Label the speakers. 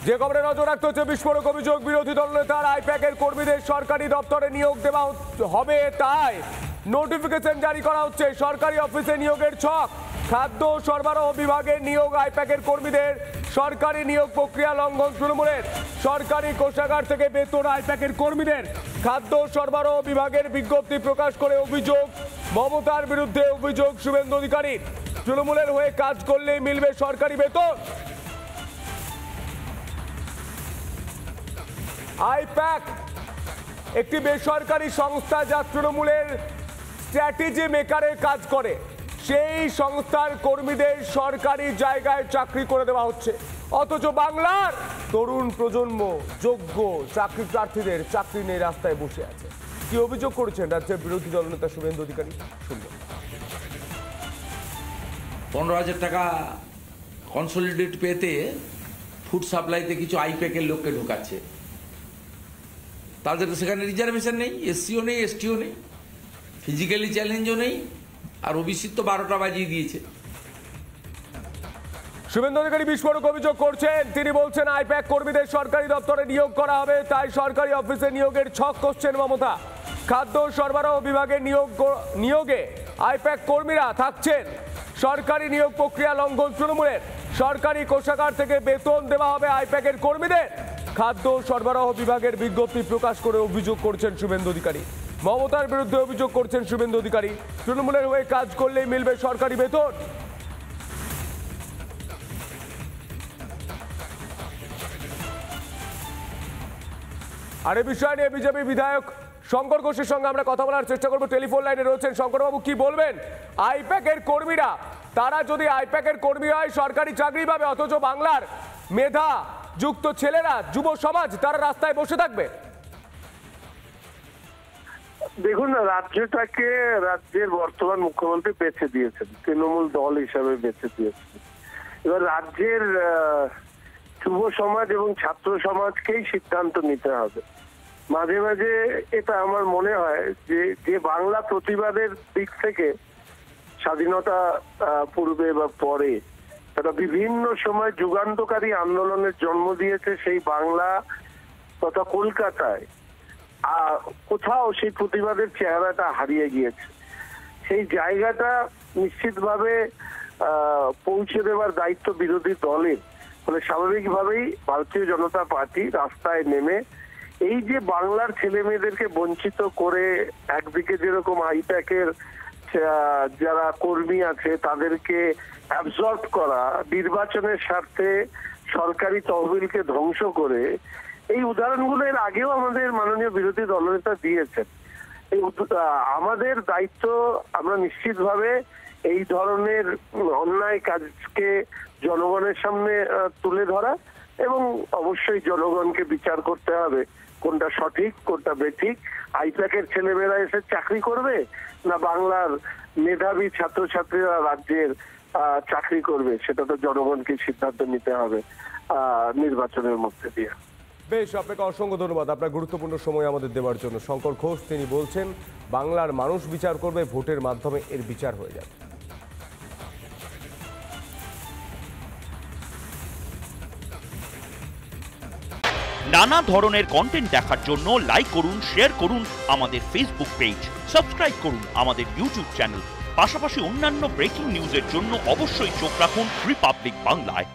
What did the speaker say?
Speaker 1: যে খবরে নজর রাখতে হচ্ছে, বিস্ফোরক অভিযোগ বিরোধী দলনেতার আইপ্যাকের কর্মীদের সরকারি দপ্তরে নিয়োগ দেওয়া হবে, তাই নোটিফিকেশন জারি করা হচ্ছে। সরকারি অফিসে নিয়োগের ছক, খাদ্য সরবরাহ বিভাগের নিয়োগ আইপ্যাকের কর্মীদের সরকারি নিয়োগ প্রক্রিয়া লঙ্ঘন তৃণমূলের। সরকারি কোষাগার থেকে বেতন আইপ্যাকের কর্মীদের। খাদ্য সরবরাহ বিভাগের বিজ্ঞপ্তি প্রকাশ করে অভিযোগ মমতার বিরুদ্ধে। অভিযোগ শুভেন্দু অধিকারী, তৃণমূলের হয়ে কাজ করলেই মিলবে সরকারি বেতন। আইপ্যাক একটি বেসরকারি সংস্থা যা তৃণমূলের স্ট্র্যাটেজি মেকারের কাজ করে। সেই সংস্থার কর্মীদের সরকারি জায়গায় চাকরি করে দেওয়া হচ্ছে, অথচ বাংলার তরুণ প্রজন্ম যোগ্য চাকরি প্রার্থীদের চাকরি নিয়ে রাস্তায় বসে আছে। কি অভিযোগ করেছেন রাজ্যের বিরোধী দলনেতা শুভেন্দু অধিকারী? শুনবেন।
Speaker 2: 15,000 টাকা কনসলিডেট পেতে ফুড সাপ্লাইতে কিছু আইপ্যাকের লোককে ঢোকাচ্ছে। তাদের সেখানে রিজার্ভেশন নেই, এসসিও নেই, এসটিও নেই, ফিজিক্যালি চ্যালেঞ্জও নেই, আর ওবিসি তো 12টা বাজিয়ে দিয়েছে।
Speaker 1: শুভেন্দু অধিকারী বিস্ফোরক অভিযোগ করছেন। তিনি বলছেন আইপ্যাক কর্মীদের সরকারি দপ্তরে নিয়োগ করা হবে, তাই সরকারি অফিসে নিয়োগের ছক কষছেন মমতা। খাদ্য সরবরাহ বিভাগের নিয়োগে আইপ্যাক কর্মীরা থাকছেন। সরকারি নিয়োগ প্রক্রিয়া লঙ্ঘন তৃণমূলের। সরকারি কোষাগার থেকে বেতন দেওয়া হবে আইপ্যাকের কর্মীদের। খাদ্য সরবরাহ বিভাগের বিজ্ঞপ্তি প্রকাশ করে অভিযোগ করছেন শুভেন্দু অধিকারী। মমতার বিরুদ্ধে অভিযোগ করছেন শুভেন্দু অধিকারী, তৃণমূলের হয়ে কাজ করলেই মিলবে সরকারি বেতন। আর এই বিষয় নিয়ে বিজেপি বিধায়ক শঙ্কর ঘোষের সঙ্গে আমরা কথা বলার চেষ্টা করবো। টেলিফোন লাইনে রয়েছেন শঙ্করবাবু, কি বলবেন? আইপ্যাকের কর্মীরা, তারা যদি আইপ্যাকের কর্মী হয় সরকারি চাকরি পাবে, অথচ বাংলার মেধা যুক্ত ছেলেরা, যুব সমাজ, তারা রাস্তায় বসে থাকবে।
Speaker 3: দেখুন না, রাজ্যটাকে রাজ্যের বর্তমান মুখ্যমন্ত্রী বেছে দিয়েছেন, তৃণমূল দল হিসাবে বেছে দিয়েছেন। এবার রাজ্যের যুব সমাজ এবং ছাত্র সমাজকেই সিদ্ধান্ত নিতে হবে। মাঝে মাঝে এটা আমার মনে হয় যে বাংলা প্রতিবাদের দিক থেকে স্বাধীনতা পূর্বে বা পরে তারা বিভিন্ন সময় যুগান্তকারী আন্দোলনের জন্ম দিয়েছে। সেই বাংলা তথা কলকাতায় কোথাও সেই প্রতিবাদের চেহারাটা হারিয়ে গিয়েছে। সেই জায়গাটা নিশ্চিতভাবে পৌঁছে দেওয়ার দায়িত্ব বিরোধী দলের। ফলে স্বাভাবিকভাবেই ভারতীয় জনতা পার্টি রাস্তায় নেমে এই যে বাংলার ছেলে মেয়েদেরকে বঞ্চিত করে একদিকে যেরকম আইপ্যাকের যারা কর্মী আছে তাদেরকে অ্যাবজর্ব করা, নির্বাচনের স্বার্থে সরকারি তহবিলকে ধ্বংস করে, এই উদাহরণগুলো এর আগেও আমাদের মাননীয় বিরোধী দলনেতা দিয়েছেন। এই আমাদের দায়িত্ব, আমরা নিশ্চিতভাবে এই ধরনের অন্যায় কাজকে জনগণের সামনে তুলে ধরা এবং অবশ্যই জনগণকে বিচার করতে হবে কোনটা সঠিক কোনটা বেঠিক। আইপ্যাকের ছেলেমেয়েরা এসে চাকরি করবে না বাংলার মেধাবী ছাত্রছাত্রীরা রাজ্যের চাকরি করবে, সেটা তো জনগণকে সিদ্ধান্ত নিতে হবে নির্বাচনের মধ্যে দিয়ে।
Speaker 1: বেশ, আপনাকে অসংখ্য ধন্যবাদ আপনার গুরুত্বপূর্ণ সময় আমাদের দেওয়ার জন্য। শঙ্কর ঘোষ তিনি বলছেন বাংলার মানুষ বিচার করবে, ভোটের মাধ্যমে এর বিচার হয়ে যাবে।
Speaker 4: নানা ধরনের কন্টেন্ট দেখার জন্য লাইক করুন, শেয়ার করুন আমাদের ফেসবুক পেজ, সাবস্ক্রাইব করুন আমাদের ইউটিউব চ্যানেল। পাশাপাশি অন্যান্য ব্রেকিং নিউজের জন্য অবশ্যই চোখ রাখুন রিপাবলিক বাংলায়।